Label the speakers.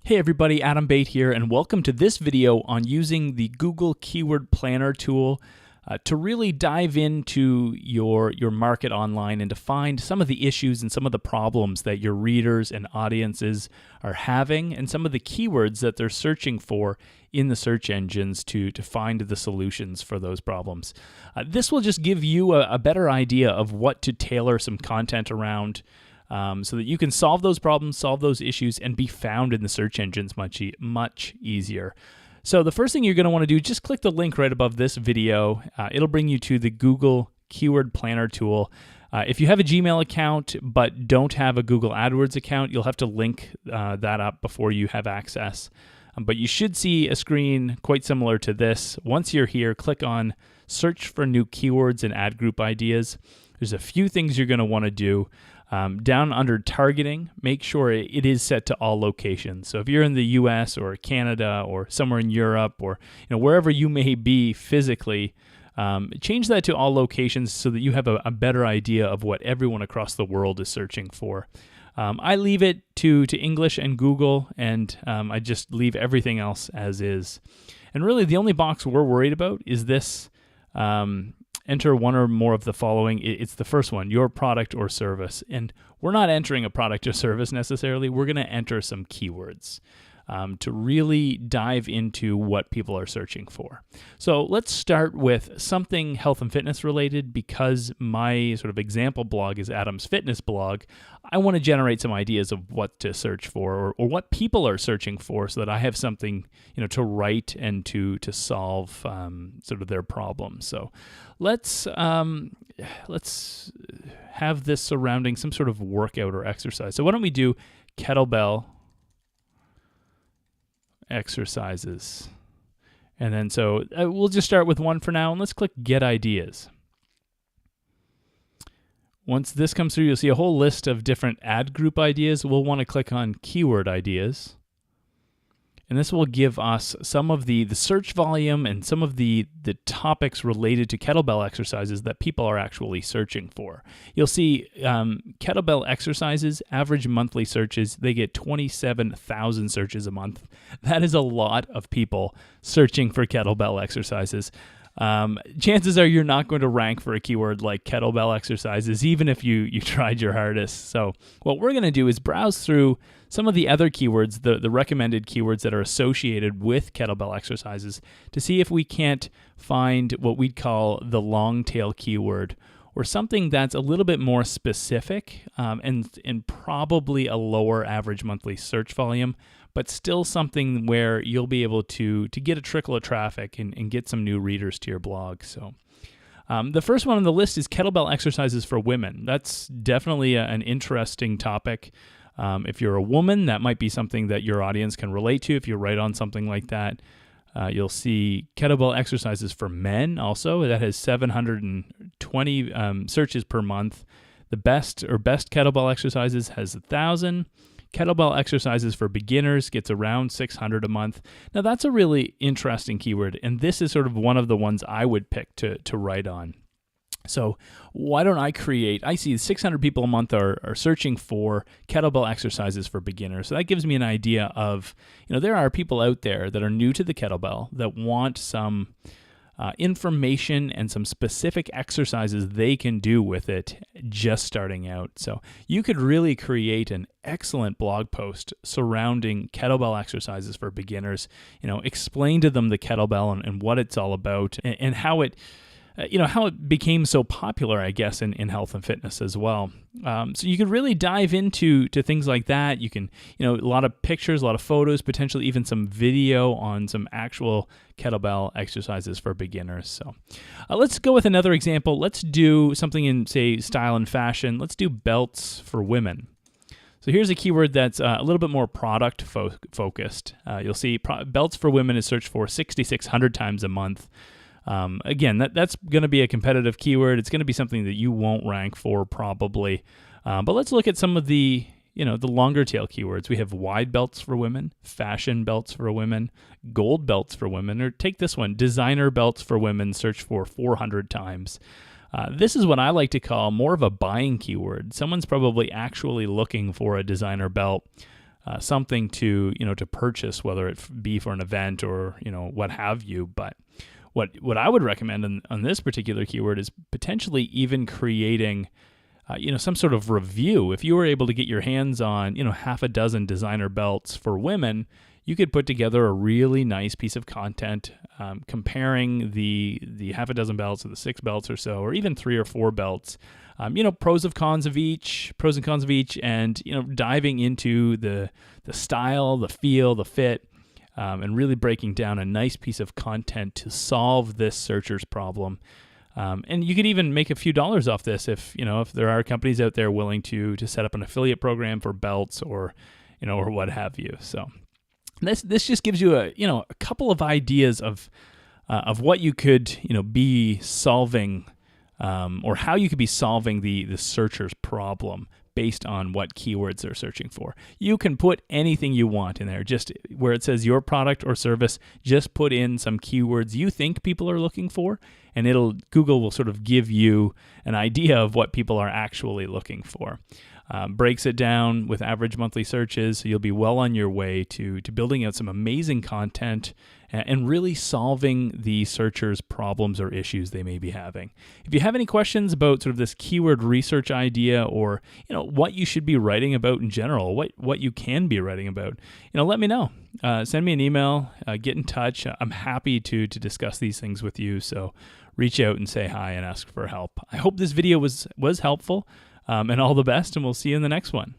Speaker 1: Hey everybody, Adam Bate here, and welcome to this video on using the Google Keyword Planner tool to really dive into your market online and to find some of the issues and some of the problems that your readers and audiences are having and some of the keywords that they're searching for in the search engines to find the solutions for those problems. This will just give you a better idea of what to tailor some content around so that you can solve those problems, solve those issues, and be found in the search engines much easier. So the first thing you're going to want to do, just click the link right above this video. It'll bring you to the Google Keyword Planner tool. If you have a Gmail account but don't have a Google AdWords account, you'll have to link that up before you have access. But you should see a screen quite similar to this. Once you're here, click on Search for New Keywords and Ad Group Ideas. There's a few things you're going to want to do. Down under targeting, make sure it is set to all locations. So if you're in the US or Canada or somewhere in Europe or wherever you may be physically, change that to all locations so that you have a better idea of what everyone across the world is searching for. I leave it to English and Google, and I just leave everything else as is. And really the only box we're worried about is this enter one or more of the following. It's the first one, your product or service. And we're not entering a product or service necessarily. We're going to enter some keywords to really dive into what people are searching for. So let's start with something health and fitness related. Because my sort of example blog is Adam's Fitness blog, I want to generate some ideas of what to search for or what people are searching for so that I have something to write and to solve sort of their problems. So let's have this surrounding some sort of workout or exercise. So why don't we do kettlebell exercises. And then so we'll just start with one for now, and let's click Get Ideas. Once this comes through, you'll see a whole list of different ad group ideas. We'll want to click on Keyword Ideas. And this will give us some of the search volume and some of the topics related to kettlebell exercises that people are actually searching for. You'll see kettlebell exercises, average monthly searches, they get 27,000 searches a month. That is a lot of people searching for kettlebell exercises. Chances are you're not going to rank for a keyword like kettlebell exercises, even if you tried your hardest. So what we're going to do is browse through some of the other keywords, the recommended keywords that are associated with kettlebell exercises, to see if we can't find what we'd call the long tail keyword, or something that's a little bit more specific and probably a lower average monthly search volume, but still something where you'll be able to get a trickle of traffic and get some new readers to your blog. So the first one on the list is kettlebell exercises for women. That's definitely an interesting topic. If you're a woman, that might be something that your audience can relate to. If you write on something like that, you'll see kettlebell exercises for men also. That has 720 searches per month. The best kettlebell exercises has 1,000. Kettlebell exercises for beginners gets around 600 a month. Now that's a really interesting keyword, and this is sort of one of the ones I would pick to write on. So why don't I see 600 people a month are searching for kettlebell exercises for beginners. So that gives me an idea of, there are people out there that are new to the kettlebell that want some information and some specific exercises they can do with it just starting out. So you could really create an excellent blog post surrounding kettlebell exercises for beginners. Explain to them the kettlebell and what it's all about and how it became so popular, I guess, in health and fitness as well. So you could really dive into things like that. You can, a lot of pictures, a lot of photos, potentially even some video on some actual kettlebell exercises for beginners. So let's go with another example. Let's do something in, say, style and fashion. Let's do belts for women. So here's a keyword that's a little bit more product focused. You'll see belts for women is searched for 6,600 times a month. Again, that's going to be a competitive keyword. It's going to be something that you won't rank for probably. But let's look at some of the longer tail keywords. We have wide belts for women, fashion belts for women, gold belts for women, or take this one, designer belts for women, search for 400 times. This is what I like to call more of a buying keyword. Someone's probably actually looking for a designer belt. something to to purchase, whether it be for an event or what have you. But what I would recommend on this particular keyword is potentially even creating some sort of review. If you were able to get your hands on half a dozen designer belts for women, you could put together a really nice piece of content comparing the half a dozen belts or the 6 belts or so, or even 3 or 4 belts. Pros and cons of each, and diving into the style, the feel, the fit, and really breaking down a nice piece of content to solve this searcher's problem. And you could even make a few dollars off this if there are companies out there willing to set up an affiliate program for belts or what have you. So this just gives you a couple of ideas of what you could be solving, or how you could be solving the searcher's problem based on what keywords they're searching for. You can put anything you want in there. Just where it says your product or service, just put in some keywords you think people are looking for, and Google will sort of give you an idea of what people are actually looking for. Breaks it down with average monthly searches, so you'll be well on your way to building out some amazing content and really solving the searchers' problems or issues they may be having. If you have any questions about sort of this keyword research idea, or what you should be writing about in general, what you can be writing about, let me know. Send me an email, get in touch. I'm happy to discuss these things with you. So reach out and say hi and ask for help. I hope this video was helpful. And all the best, and we'll see you in the next one.